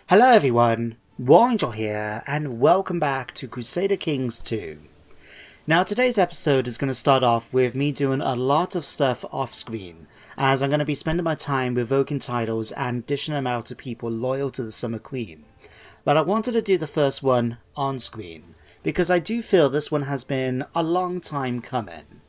Hello everyone, Warangel here, and welcome back to Crusader Kings 2. Now today's episode is going to start off with me doing a lot of stuff off screen, as I'm going to be spending my time revoking titles and dishing them out to people loyal to the Summer Queen. But I wanted to do the first one on screen, because I do feel this one has been a long time coming.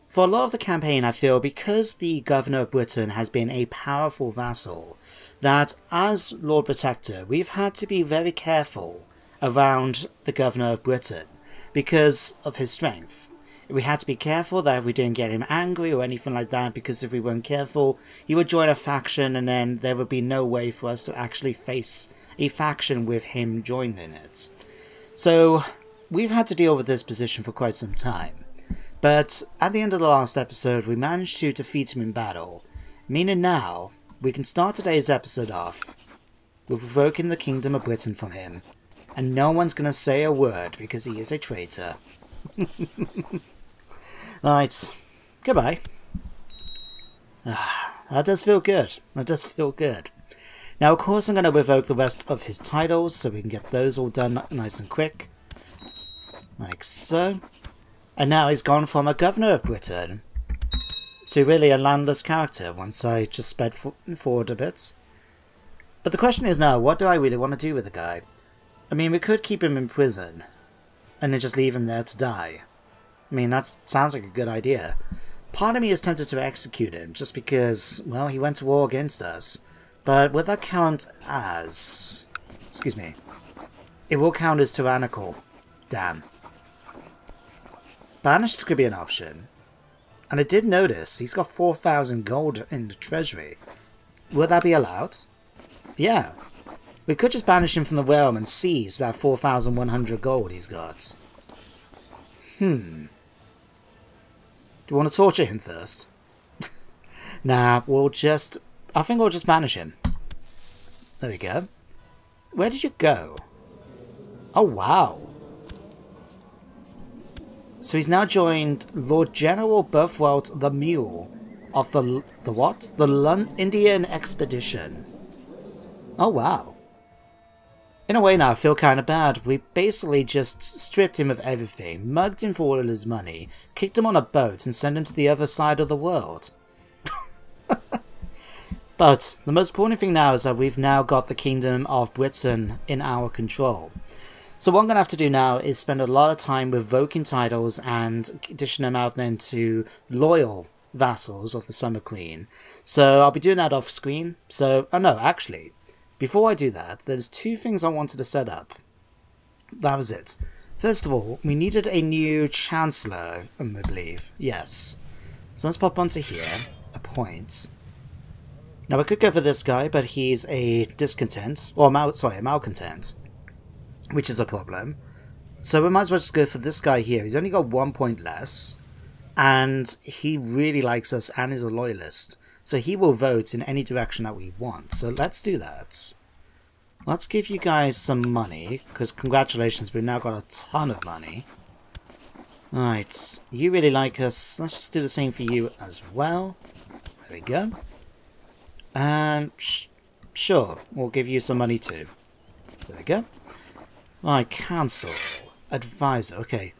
For a lot of the campaign I feel because the Governor of Britain has been a powerful vassal, that as Lord Protector we've had to be very careful around the Governor of Britain because of his strength. We had to be careful that we didn't get him angry or anything like that, because if we weren't careful he would join a faction and then there would be no way for us to actually face a faction with him joining it. So we've had to deal with this position for quite some time. But at the end of the last episode we managed to defeat him in battle, meaning now we can start today's episode off with revoking the Kingdom of Britain from him, and no one's going to say a word because he is a traitor. Right, goodbye. That does feel good, that does feel good. Now of course I'm going to revoke the rest of his titles so we can get those all done nice and quick. Like so. And now he's gone from a Governor of Britain to really a landless character once I just sped forward a bit. But the question is now, what do I really want to do with the guy? I mean, we could keep him in prison and then just leave him there to die. I mean, that sounds like a good idea. Part of me is tempted to execute him just because, well, he went to war against us. But would that count as... excuse me. It will count as tyrannical. Damn. Banished could be an option. And I did notice he's got 4,000 gold in the treasury. Would that be allowed? Yeah. We could just banish him from the realm and seize that 4,100 gold he's got. Do you want to torture him first? Nah, we'll just... I think we'll just banish him. There we go. Where did you go? Oh, wow. So he's now joined Lord General Berthwelt the Mule of the what? The Indian Expedition. Oh wow. In a way now I feel kind of bad. We basically just stripped him of everything, mugged him for all his money, kicked him on a boat and sent him to the other side of the world. But the most important thing now is that we've now got the Kingdom of Britain in our control. So what I'm going to have to do now is spend a lot of time revoking titles and dishing them out then to loyal vassals of the Summer Queen. So I'll be doing that off screen. So, oh no, actually, before I do that, there's two things I wanted to set up. That was it. First of all, we needed a new Chancellor, I believe. Yes. So let's pop onto here, appoint. Now I could go for this guy, but he's a discontent, or a malcontent. Which is a problem. So we might as well just go for this guy here. He's only got 1 point less. And he really likes us and is a loyalist. So he will vote in any direction that we want. So let's do that. Let's give you guys some money. Because congratulations, we've now got a ton of money. Alright, you really like us. Let's just do the same for you as well. There we go. And sure, we'll give you some money too. There we go. Right, council. Advisor, okay.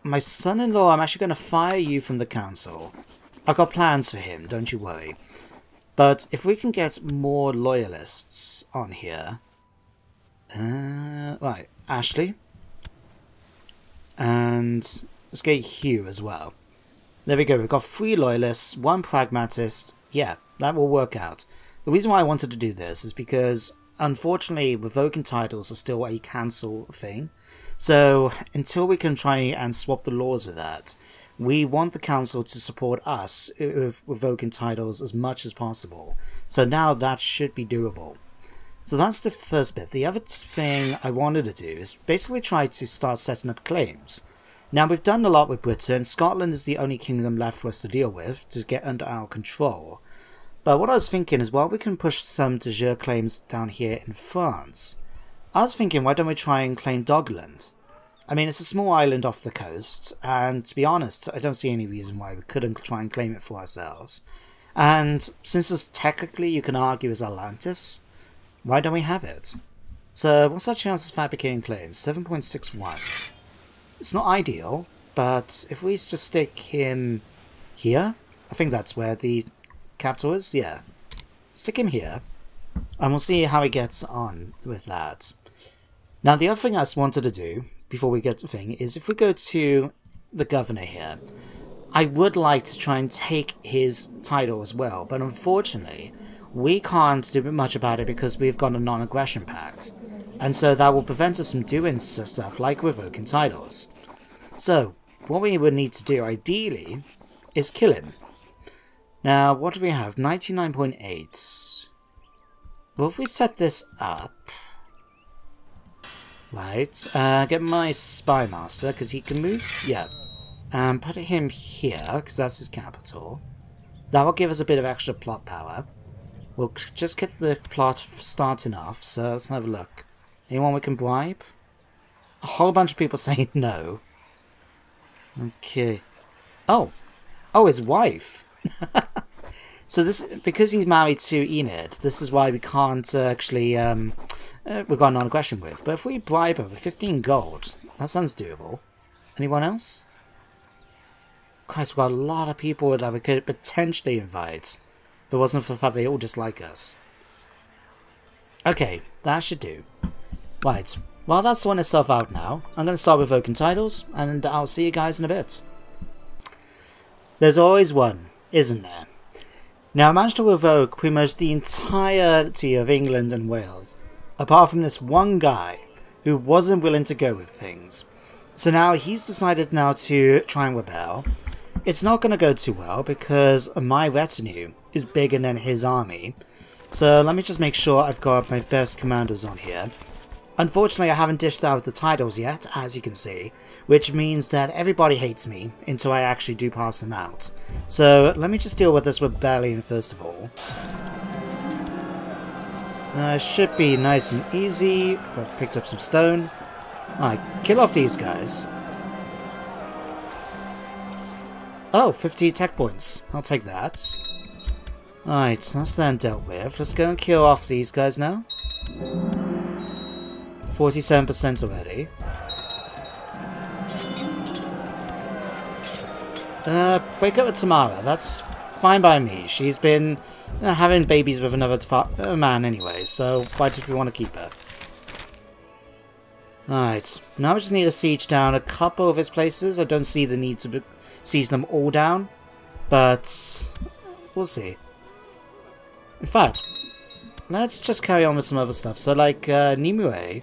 My son-in-law, I'm actually going to fire you from the council. I've got plans for him, don't you worry. But if we can get more loyalists on here... right, Ashley. And let's get Hugh as well. There we go, we've got 3 loyalists, 1 pragmatist. Yeah, that will work out. The reason why I wanted to do this is because... unfortunately, revoking titles are still a cancel thing. So, until we can try and swap the laws with that, we want the council to support us with revoking titles as much as possible. So now that should be doable. So that's the first bit. The other thing I wanted to do is basically try to start setting up claims. Now we've done a lot with Britain. Scotland is the only kingdom left for us to deal with, to get under our control. But what I was thinking is, well, we can push some de jure claims down here in France. I was thinking, why don't we try and claim Dogland? I mean, it's a small island off the coast, and to be honest, I don't see any reason why we couldn't try and claim it for ourselves. And since this technically, you can argue, is Atlantis, why don't we have it? So, what's our chances of fabricating claims? 7.61. It's not ideal, but if we just stick him here, I think that's where the capital is, yeah. Stick him here, and we'll see how he gets on with that. Now, the other thing I just wanted to do, before we get to the thing, is if we go to the governor here, I would like to try and take his title as well, but unfortunately, we can't do much about it because we've got a non-aggression pact. And so that will prevent us from doing stuff like revoking titles. So, what we would need to do, ideally, is kill him. Now, what do we have? 99.8. Well, if we set this up... Right, get my spy master, because he can move, yeah. And put him here, because that's his capital. That will give us a bit of extra plot power. We'll just get the plot starting off, so let's have a look. Anyone we can bribe? A whole bunch of people saying no. Okay. Oh! Oh, his wife! So this, because he's married to Enid, this is why we can't actually, we've got non-aggression with. But if we bribe her with 15 gold, that sounds doable. Anyone else? Christ, we've got a lot of people that we could potentially invite. If it wasn't for the fact they all dislike us. Okay, that should do. Right, well that's sorting itself out now. I'm going to start revoking titles, and I'll see you guys in a bit. There's always one, isn't there? Now I managed to revoke pretty much the entirety of England and Wales, apart from this one guy who wasn't willing to go with things. So now he's decided now to try and rebel. It's not going to go too well because my retinue is bigger than his army. So let me just make sure I've got my best commanders on here. Unfortunately, I haven't dished out the titles yet, as you can see, which means that everybody hates me until I actually do pass them out. So let me just deal with this rebellion first of all. Should be nice and easy. I've picked up some stone. Alright, kill off these guys. Oh, 50 tech points. I'll take that. Alright, that's them dealt with. Let's go and kill off these guys now. 47% already. Wake up with Tamara. That's fine by me. She's been having babies with another man anyway, so why did we want to keep her? Alright, now we just need to siege down a couple of his places. I don't see the need to siege them all down, but we'll see. In fact, let's just carry on with some other stuff. So like Nimue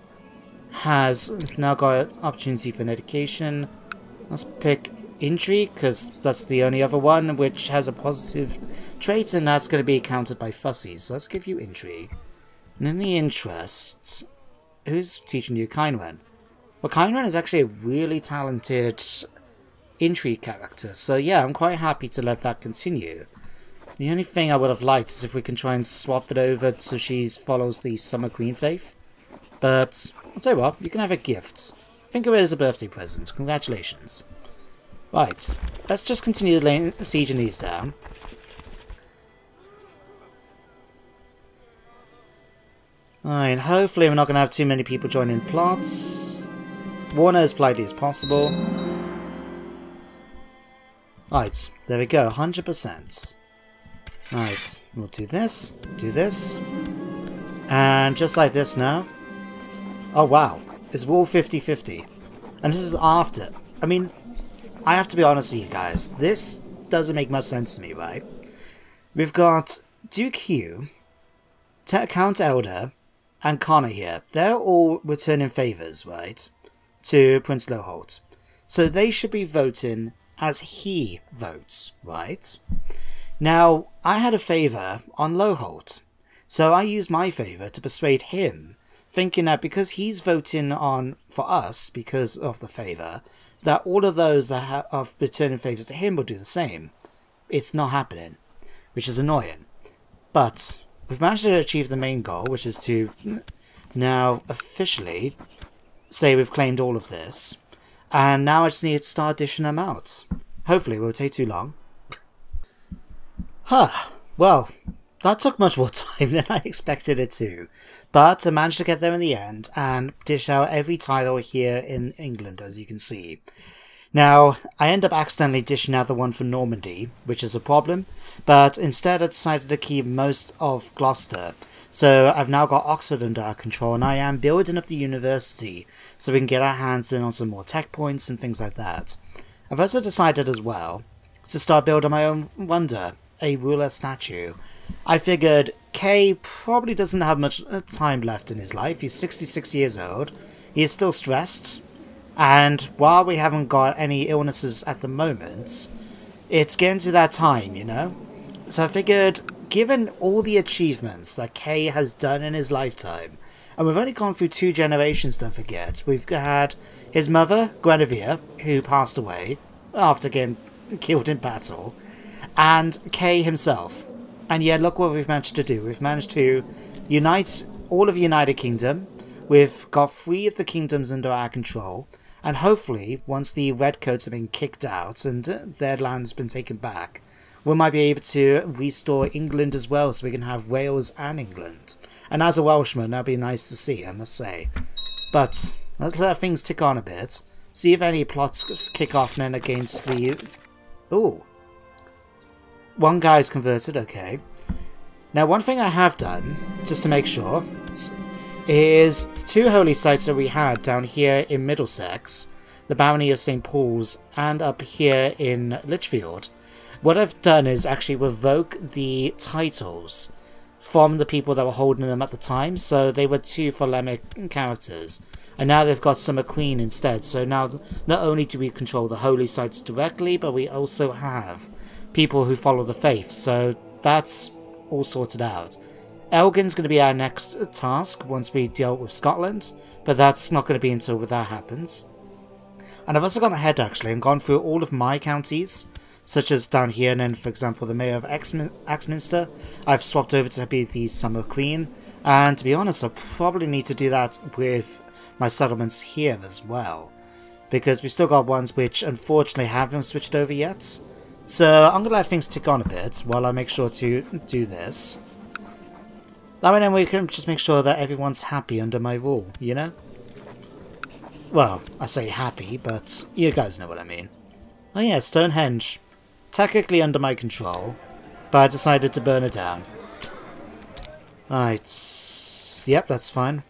has now got an opportunity for an education. Let's pick Intrigue, because that's the only other one which has a positive trait, and that's going to be countered by Fussies. So let's give you Intrigue. And in the interests, who's teaching you Kainwen? Well, Kainwen is actually a really talented Intrigue character, so yeah, I'm quite happy to let that continue. The only thing I would have liked is if we can try and swap it over so she follows the Summer Queen faith. But I'll tell you what, you can have a gift. Think of it as a birthday present. Congratulations. Right, let's just continue sieging these down. Alright, hopefully we're not going to have too many people joining plots. Warner as politely as possible. Right, there we go, 100%. Right, we'll do this, and just like this now. Oh wow, it's all 50-50. And this is after. I mean, I have to be honest with you guys, this doesn't make much sense to me, right? We've got Duke Hugh, Count Elder, and Connor here. They're all returning favours, right, to Prince Loholt. So they should be voting as he votes, right? Now, I had a favour on Loholt, so I used my favour to persuade him, thinking that because he's voting on for us because of the favour, that all of those that are returning favours to him will do the same. It's not happening, which is annoying. But we've managed to achieve the main goal, which is to now officially say we've claimed all of this. And now I just need to start dishing them out. Hopefully it won't take too long. Well, that took much more time than I expected it to. But I managed to get there in the end and dish out every title here in England, as you can see. Now, I end up accidentally dishing out the one for Normandy, which is a problem, but instead I decided to keep most of Gloucester. So I've now got Oxford under our control, and I am building up the university so we can get our hands in on some more tech points and things like that. I've also decided as well to start building my own wonder, a ruler statue. I figured Kay probably doesn't have much time left in his life. He's 66 years old. He is still stressed. And while we haven't got any illnesses at the moment, it's getting to that time, you know? So I figured, given all the achievements that Kay has done in his lifetime, and we've only gone through 2 generations, don't forget. We've had his mother, Guinevere, who passed away after getting killed in battle, and Kay himself. And yeah, look what we've managed to do. We've managed to unite all of the United Kingdom. We've got 3 of the kingdoms under our control. And hopefully, once the Redcoats have been kicked out and their land's been taken back, we might be able to restore England as well, so we can have Wales and England. And as a Welshman, that'd be nice to see, I must say. But let's let things tick on a bit. See if any plots kick off then against the... Ooh. One guy's converted, okay. Now, one thing I have done, just to make sure, is 2 holy sites that we had down here in Middlesex, the Barony of St. Paul's, and up here in Lichfield. What I've done is actually revoke the titles from the people that were holding them at the time, so they were 2 Ptolemaic characters. And now they've got Summer Queen instead, so now not only do we control the holy sites directly, but we also have people who follow the faith, so that's all sorted out. Elgin's going to be our next task once we deal with Scotland, but that's not going to be until that happens. And I've also gone ahead actually and gone through all of my counties, such as down here, and then for example the Mayor of Axminster, I've swapped over to be the Summer Queen, and to be honest I probably need to do that with my settlements here as well, because we've still got ones which unfortunately haven't switched over yet. So I'm going to let things tick on a bit while I make sure to do this. That way then we can just make sure that everyone's happy under my rule, you know? Well, I say happy, but you guys know what I mean. Oh yeah, Stonehenge. Technically under my control, but I decided to burn it down. Right. Yep, that's fine.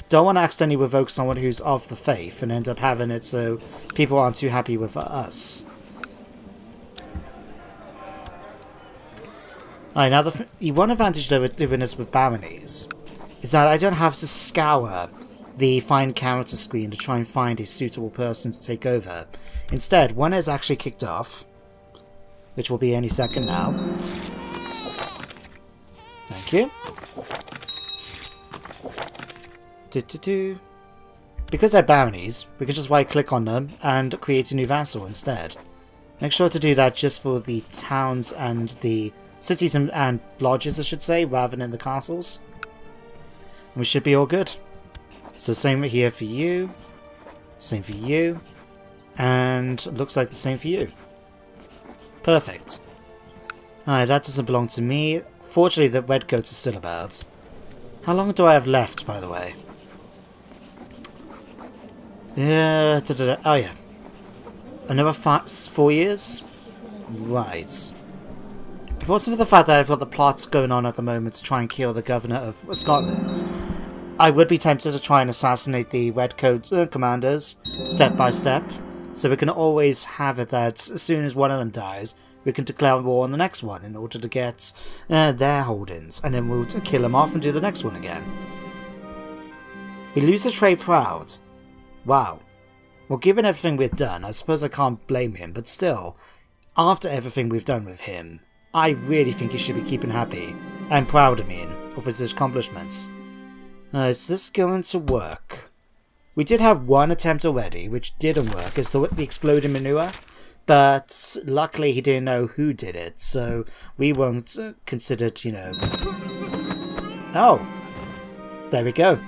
Don't want to accidentally revoke someone who's of the faith and end up having it so people aren't too happy with us. Alright, now the one advantage though with doing this with baronies is that I don't have to scour the find character screen to try and find a suitable person to take over. Instead, one is actually kicked off, which will be any second now. Thank you. Because they're baronies, we can just right click on them and create a new vassal instead. Make sure to do that just for the towns and the cities and lodges, I should say, rather than the castles. And we should be all good. So same here for you, same for you, and looks like the same for you. Perfect. Alright, that doesn't belong to me. Fortunately, the Redcoats are still about. How long do I have left, by the way? Yeah, oh yeah. Another 4 years? Right. If it wasn't for the fact that I've got the plots going on at the moment to try and kill the governor of Scotland, I would be tempted to try and assassinate the Redcoat commanders, step by step, so we can always have it that as soon as one of them dies, we can declare war on the next one in order to get their holdings, and then we'll kill them off and do the next one again. We lose the trade proud. Wow. Well, given everything we've done, I suppose I can't blame him, but still, after everything we've done with him, I really think he should be keeping happy, and proud of his accomplishments. Is this going to work? We did have one attempt already, which didn't work, as the exploding manure, but luckily he didn't know who did it, so we won't consider it, you know... Oh! There we go.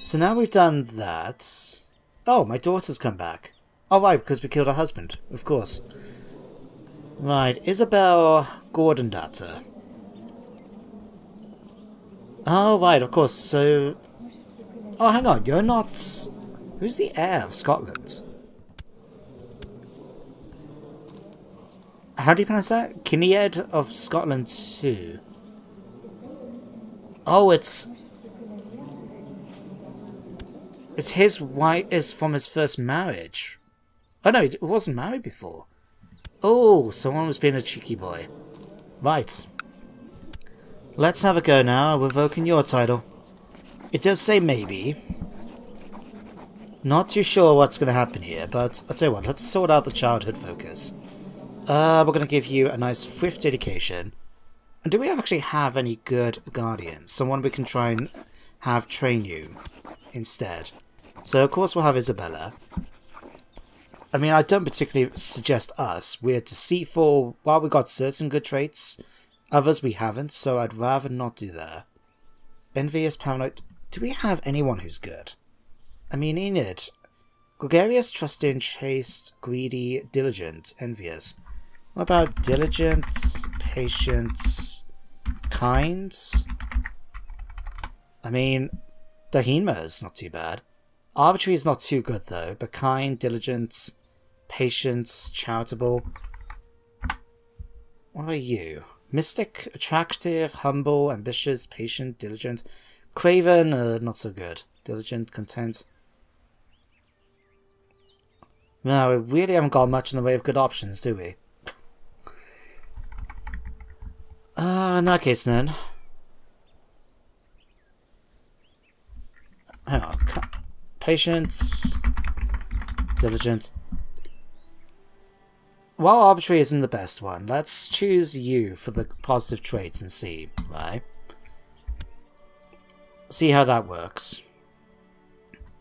So now we've done that. Oh, my daughter's come back. Oh, right, because we killed her husband. Of course. Right, Isabel Gordon-Datter. Oh, right, of course. So... Oh, hang on. You're not... Who's the heir of Scotland? How do you pronounce that? Kinnaird of Scotland 2. Oh, it's his wife is from his first marriage. Oh no, he wasn't married before. Oh, someone was being a cheeky boy. Right. Let's have a go now, revoking your title. It does say maybe. Not too sure what's going to happen here, but I'll tell you what, let's sort out the childhood focus. We're going to give you a nice thrift education. And do we actually have any good guardians? Someone we can try and have train you instead. So of course we'll have Isabella. I mean, I don't particularly suggest us. We're deceitful. While we got certain good traits, others we haven't, so I'd rather not do that. Envious, paranoid. Do we have anyone who's good? I mean, Enid. Gregarious, trusting, chaste, greedy, diligent, envious. What about diligent, patient, kind? I mean, Dahima is not too bad. Arbitrary is not too good though, but kind, diligent, patient, charitable. What about you? Mystic, attractive, humble, ambitious, patient, diligent. Craven, not so good. Diligent, content. No, we really haven't got much in the way of good options, do we? In that case then. Hang on. Patience. Diligent. While arbitrary isn't the best one, let's choose you for the positive traits and see, right? See how that works.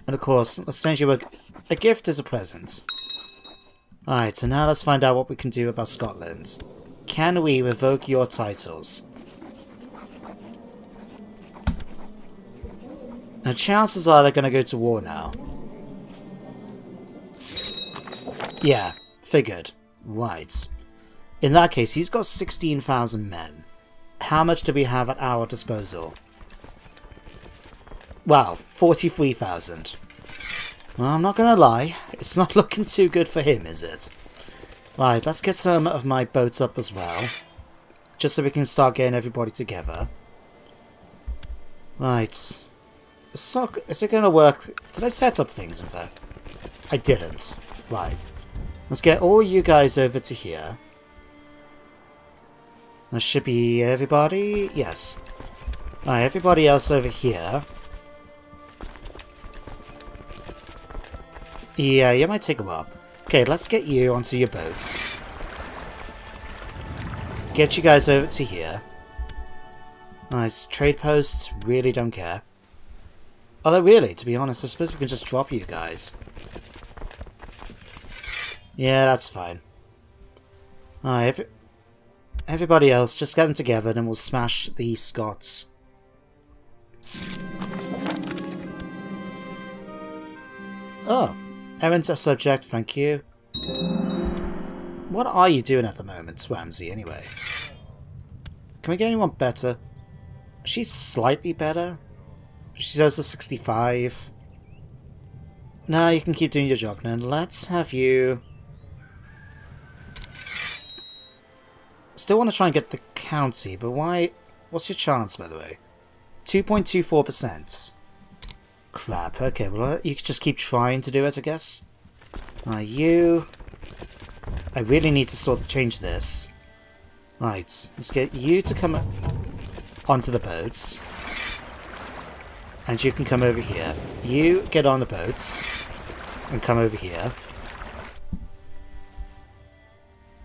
And of course, let's send you a gift as a present. Alright, so now let's find out what we can do about Scotland. Can we revoke your titles? Now chances are they're going to go to war now. Yeah, figured. Right. In that case, he's got 16,000 men. How much do we have at our disposal? Wow, 43,000. Well, I'm not going to lie. It's not looking too good for him, is it? Right, let's get some of my boats up as well. Just so we can start getting everybody together. Right. Is it going to work? Did I set up things in fact? I didn't. Right. Let's get all you guys over to here. That should be everybody. Yes. Alright, everybody else over here. Yeah, you might take a while. Okay, let's get you onto your boats. Get you guys over to here. Nice. Trade posts. Really don't care. Although really, to be honest, I suppose we can just drop you guys. Yeah, that's fine. Alright, everybody else, just get them together and we'll smash the Scots. Oh, errands are subject, thank you. What are you doing at the moment, Ramsey, anyway? Can we get anyone better? She's slightly better. She's also 65. No, you can keep doing your job now. Let's have you... Still want to try and get the county, but why... What's your chance, by the way? 2.24%. Crap, okay, well, you can just keep trying to do it, I guess. You... I really need to change this. Right, let's get you to come onto the boats. And you can come over here. You get on the boats and come over here.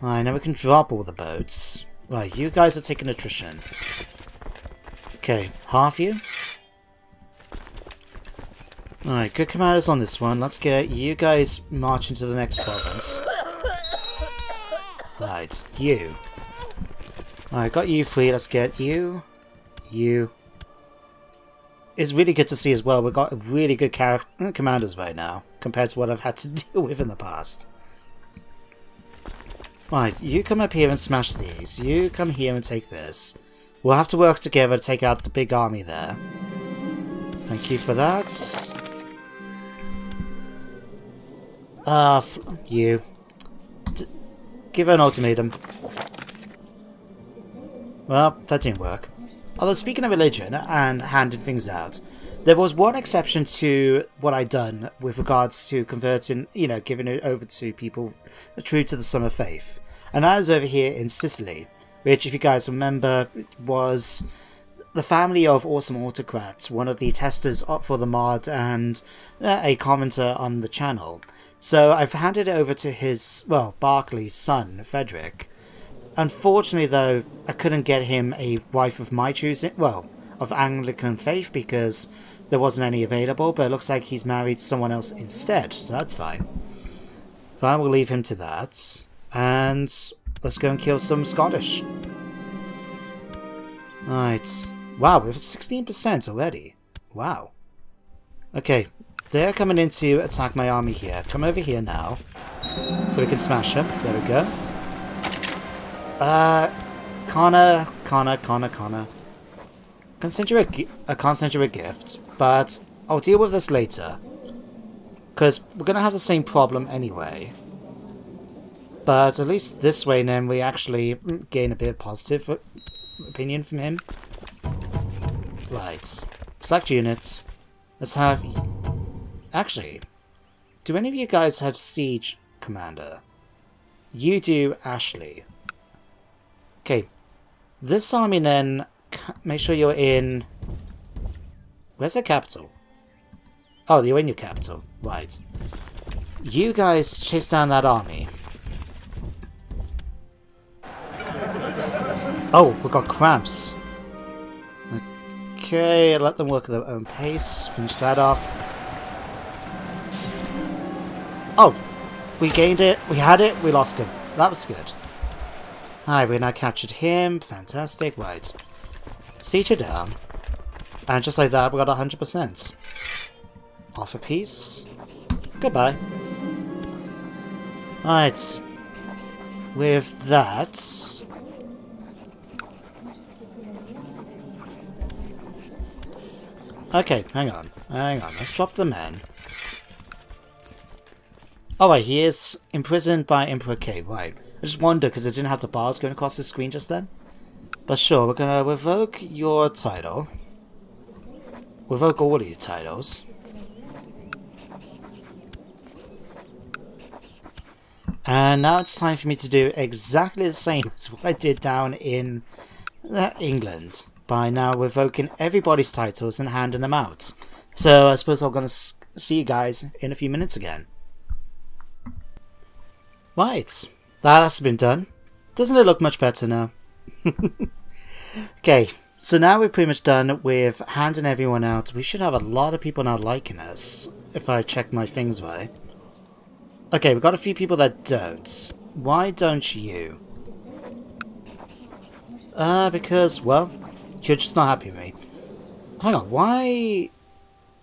Alright, now we can drop all the boats. Right, you guys are taking attrition. Okay, half you. Alright, good commanders on this one. Let's get you guys marching to the next province. Right, you. Alright, got you free. Let's get you. You. it's really good to see as well. We've got really good commanders right now compared to what I've had to deal with in the past. Right, you come up here and smash these. You come here and take this. We'll have to work together to take out the big army there. Thank you for that. You. Give her an ultimatum. Well, that didn't work. Although, speaking of religion and handing things out, there was one exception to what I'd done with regards to converting, you know, giving it over to people true to the Summer Faith. And that is over here in Sicily, which, if you guys remember, was the family of Awesome Autocrat, one of the testers up for the mod and a commenter on the channel. So I've handed it over to his, well, Barclay's son, Frederick. Unfortunately, though, I couldn't get him a wife of my choosing, well, of Anglican faith, because there wasn't any available, but it looks like he's married someone else instead, so that's fine. But I will leave him to that, and let's go and kill some Scottish. Right. Wow, we have 16% already. Wow. Okay, they're coming in to attack my army here. Come over here now, so we can smash them. There we go. Connor. I can't send you a gift, but I'll deal with this later. Because we're going to have the same problem anyway. But at least this way then we actually gain a bit of positive opinion from him. Right. Select units. Let's have... Actually, do any of you guys have Siege Commander? You do, Ashley. Okay, this army then, make sure you're in... Where's the capital? Oh, you're in your capital. Right. You guys chase down that army. Oh, we've got cramps. Okay, let them work at their own pace. Finish that off. Oh, we gained it. We had it. We lost him. That was good. Alright, we now captured him. Fantastic. Right. Siege it down. And just like that, we got 100%. Off a piece. Goodbye. Alright. With that... Okay, hang on. Let's drop the men. Oh wait, he is imprisoned by Emperor K. Right. I just wonder because I didn't have the bars going across the screen just then. But sure, we're gonna revoke your title. Revoke all of your titles. And now it's time for me to do exactly the same as what I did down in England. By now revoking everybody's titles and handing them out. So I suppose I'm going to see you guys in a few minutes again. Right, that has been done. Doesn't it look much better now? Okay, so now we're pretty much done with handing everyone out. We should have a lot of people now liking us, if I check my things right. Okay, we've got a few people that don't. Why don't you? Because, well... You're just not happy with me. Hang on, why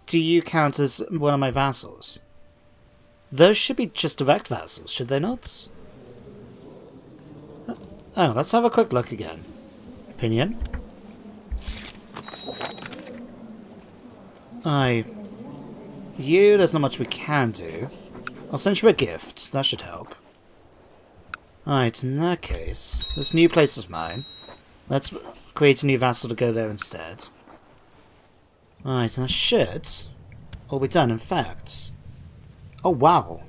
do you count as one of my vassals? Those should be just direct vassals, should they not? Oh, let's have a quick look again. Opinion? You, there's not much we can do. I'll send you a gift, that should help. Alright, in that case, this new place is mine. Let's create a new vassal to go there instead. Right, and I should all be done, in fact. Oh, wow.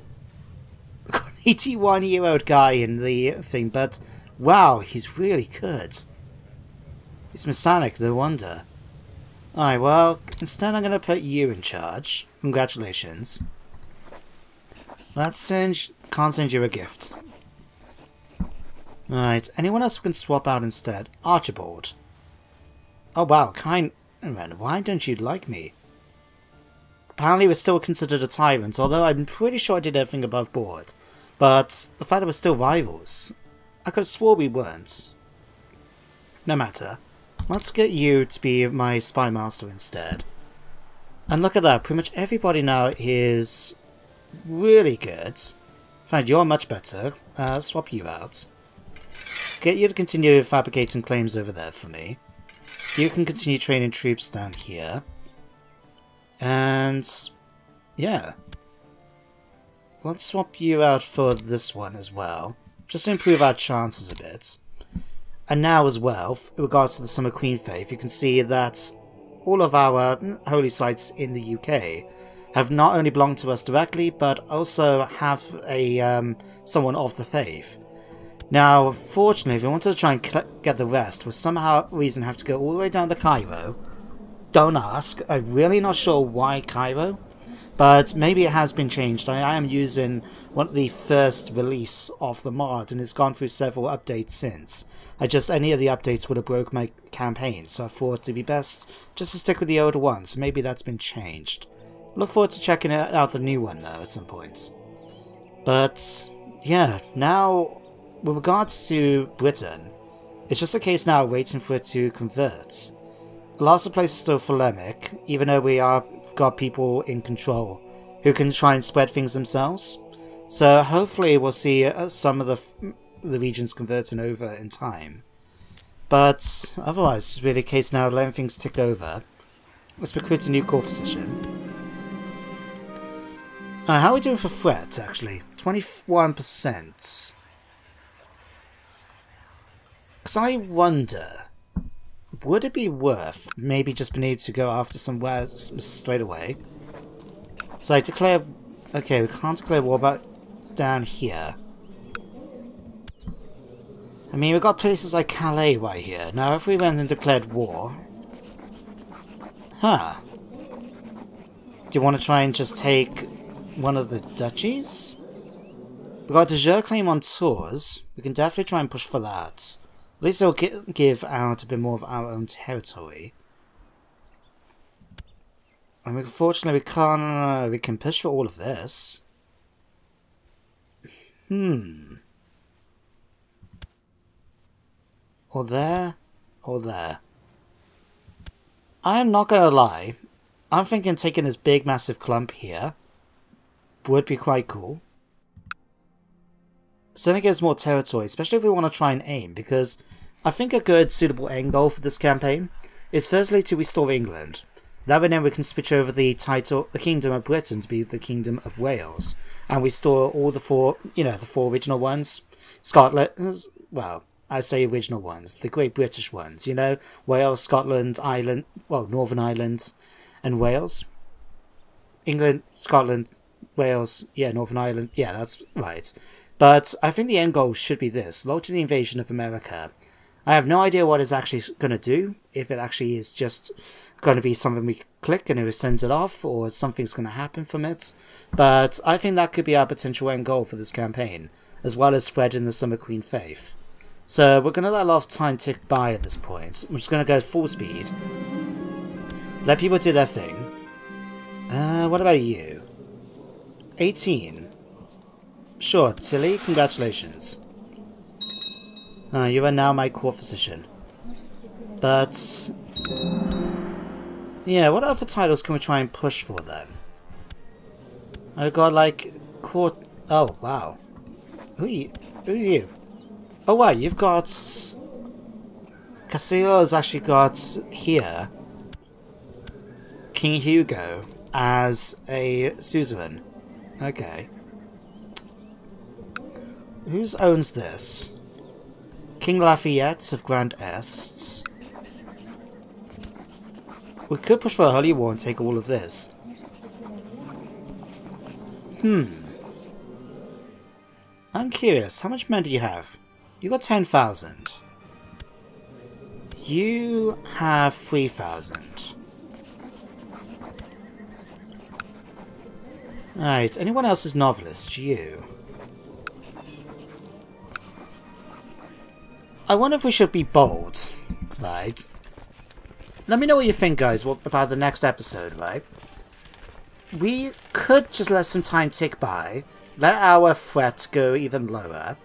We've got an 81-year-old guy in the thing, but wow, he's really good. He's Masonic, no wonder. Alright, well, instead I'm going to put you in charge. Congratulations. Can't send you a gift. Right, anyone else we can swap out instead? Archibald. Oh wow, why don't you like me? Apparently we're still considered a tyrant, although I'm pretty sure I did everything above board. But the fact that we're still rivals, I could have swore we weren't. No matter. Let's get you to be my spy master instead. And look at that, pretty much everybody now is really good. In fact, you're much better. Swap you out. Get you to continue fabricating claims over there for me. You can continue training troops down here. And yeah. Let's swap you out for this one as well. Just to improve our chances a bit. And now as well, in regards to the Summer Queen faith, you can see that all of our holy sites in the UK have not only belonged to us directly, but also have a someone of the faith. Now, fortunately, if we wanted to try and get the rest, we'll somehow reason have to go all the way down to Cairo. Don't ask. I'm really not sure why Cairo, but maybe it has been changed. I am using one of the first release of the mod, and it's gone through several updates since. Any of the updates would have broke my campaign, so I thought it'd be best just to stick with the older one, so maybe that's been changed. Look forward to checking out the new one though at some point. But yeah, now with regards to Britain, it's just a case now waiting for it to convert. Lots of places still polemic, even though we are got people in control who can try and spread things themselves. So hopefully we'll see some of the regions converting over in time. But otherwise, it's really a case now of letting things tick over. Let's recruit a new core physician. How are we doing for threat, actually? 21%. Because I wonder, would it be worth maybe just being able to go after somewhere straight away? So I declare... Okay, we can't declare war about down here. I mean, we've got places like Calais right here. Now, if we went and declared war... Huh. Do you want to try and just take one of the duchies? We've got a de jure claim on Tours. We can definitely try and push for that. At least it'll give out a bit more of our own territory. And unfortunately, we can push for all of this. Or there, or there. I am not gonna lie. I'm thinking taking this big massive clump here would be quite cool. Certainly gives more territory, especially if we want to try and aim, because I think a good suitable end goal for this campaign is firstly to restore England. That way then we can switch over the title, the Kingdom of Britain, to be the Kingdom of Wales, and restore all the four, the four original ones. Scotland, well, I say original ones, the Great British ones, Wales, Scotland, Ireland, well, Northern Ireland, and Wales. England, Scotland, Wales, yeah, Northern Ireland, yeah, that's right. But I think the end goal should be this, launching the invasion of America. I have no idea what it's actually going to do, if it actually is just going to be something we click and it sends it off, or something's going to happen from it. But I think that could be our potential end goal for this campaign, as well as spreading the Summer Queen faith. So we're going to let a lot of time tick by at this point. I'm just going to go full speed. Let people do their thing. What about you? 18. Sure, Tilly, congratulations. You are now my core physician. But... yeah, what other titles can we try and push for then? I've got like... court... oh, wow. Who are you? Oh wow, you've got... Castillo's actually got here King Hugo as a suzerain. Okay. Who owns this? King Lafayette of Grand Est. We could push for a holy war and take all of this. I'm curious, how much men do you have? You got 10,000. You have 3,000. Right, anyone else is novelist? You. I wonder if we should be bold, right? Let me know what you think, guys, about the next episode, right? We could just let some time tick by, let our threat go even lower.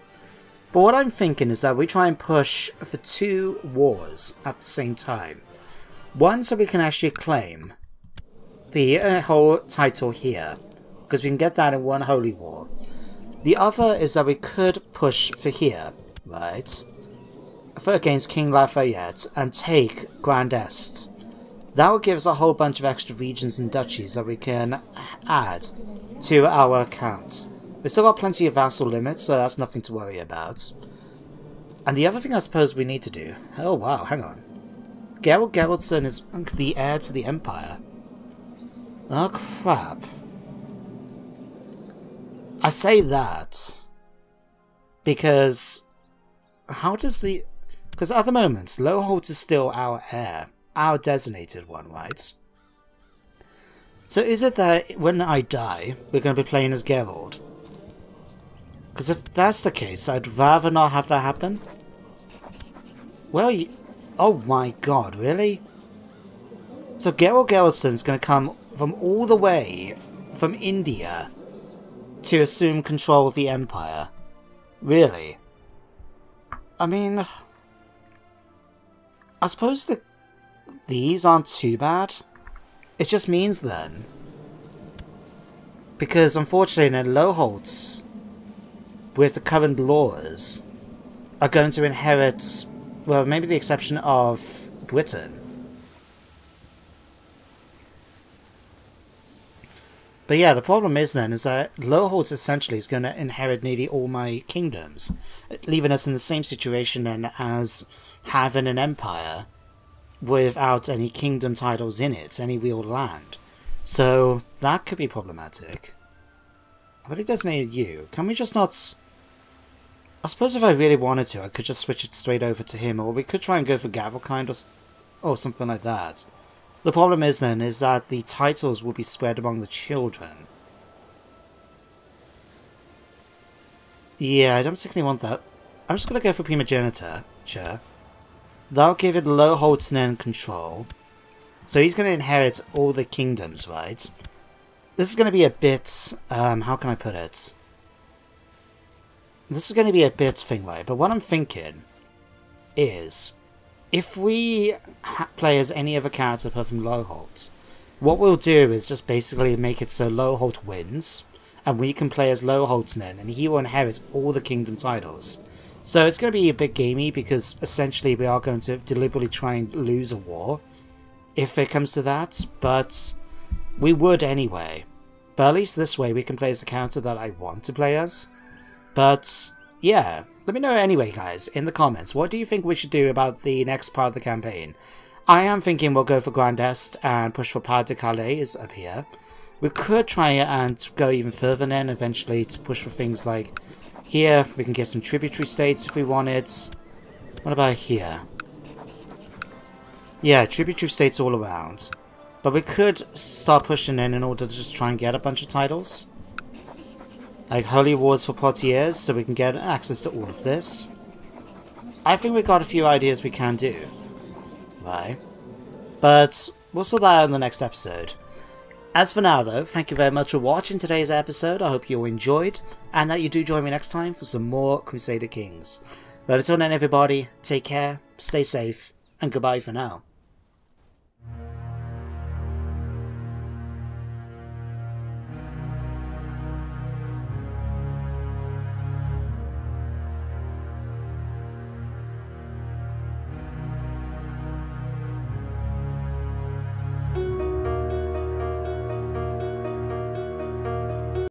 But what I'm thinking is that we try and push for 2 wars at the same time. One so we can actually claim the whole title here, because we can get that in one holy war. The other is that we could push for here, right? For against King Lafayette and take Grand Est. That would give us a whole bunch of extra regions and duchies that we can add to our account. We've still got plenty of vassal limits, so that's nothing to worry about. And the other thing I suppose we need to do... Oh wow, hang on. Gerald Geraldson is the heir to the Empire. Oh crap. I say that because... How does the... Because at the moment, Lowholt is still our heir. Our designated one, right? So is it that when I die, we're going to be playing as Gerald? Because if that's the case, I'd rather not have that happen. Well, oh my god, really? So Gerald Geraldson's going to come from all the way from India to assume control of the Empire. Really? I mean... I suppose these aren't too bad. It just means then... Because unfortunately in Lowholtz, with the current laws, are going to inherit, well, maybe the exception of Britain. But yeah, the problem is then, is that Lowholtz essentially is going to inherit nearly all my kingdoms, leaving us in the same situation then as having an empire without any kingdom titles in it, any real land. So that could be problematic. I've already designated you. Can we just not... I suppose if I really wanted to, I could just switch it straight over to him, or we could try and go for Gavelkind or something like that. The problem is then, is that the titles will be spread among the children. Yeah, I don't particularly want that. I'm just going to go for Primogeniture. Sure. That'll give it Lowholtz control. So he's going to inherit all the kingdoms, right? This is going to be a bit... how can I put it? This is going to be a bit thing, right? But what I'm thinking is... If we play as any other character apart from Lowholt, what we'll do is just basically make it so Lowholt wins, and we can play as Lowholt then, and he will inherit all the kingdom titles. So it's going to be a bit gamey, because essentially we are going to deliberately try and lose a war, if it comes to that, but we would anyway. But at least this way we can play as the character that I want to play as. But, yeah. Let me know anyway, guys, in the comments, what do you think we should do about the next part of the campaign? I am thinking we'll go for Grand Est and push for Pas de Calais is up here. We could try and go even further then, eventually, to push for things like here. We can get some tributary states if we wanted. What about here? Yeah, tributary states all around. But we could start pushing in order to just try and get a bunch of titles. Like Holy Wars for Poitiers, so we can get access to all of this. I think we've got a few ideas we can do. Right. But we'll sort that out in the next episode. As for now though, thank you very much for watching today's episode. I hope you enjoyed, and that you do join me next time for some more Crusader Kings. But until then everybody, take care, stay safe, and goodbye for now.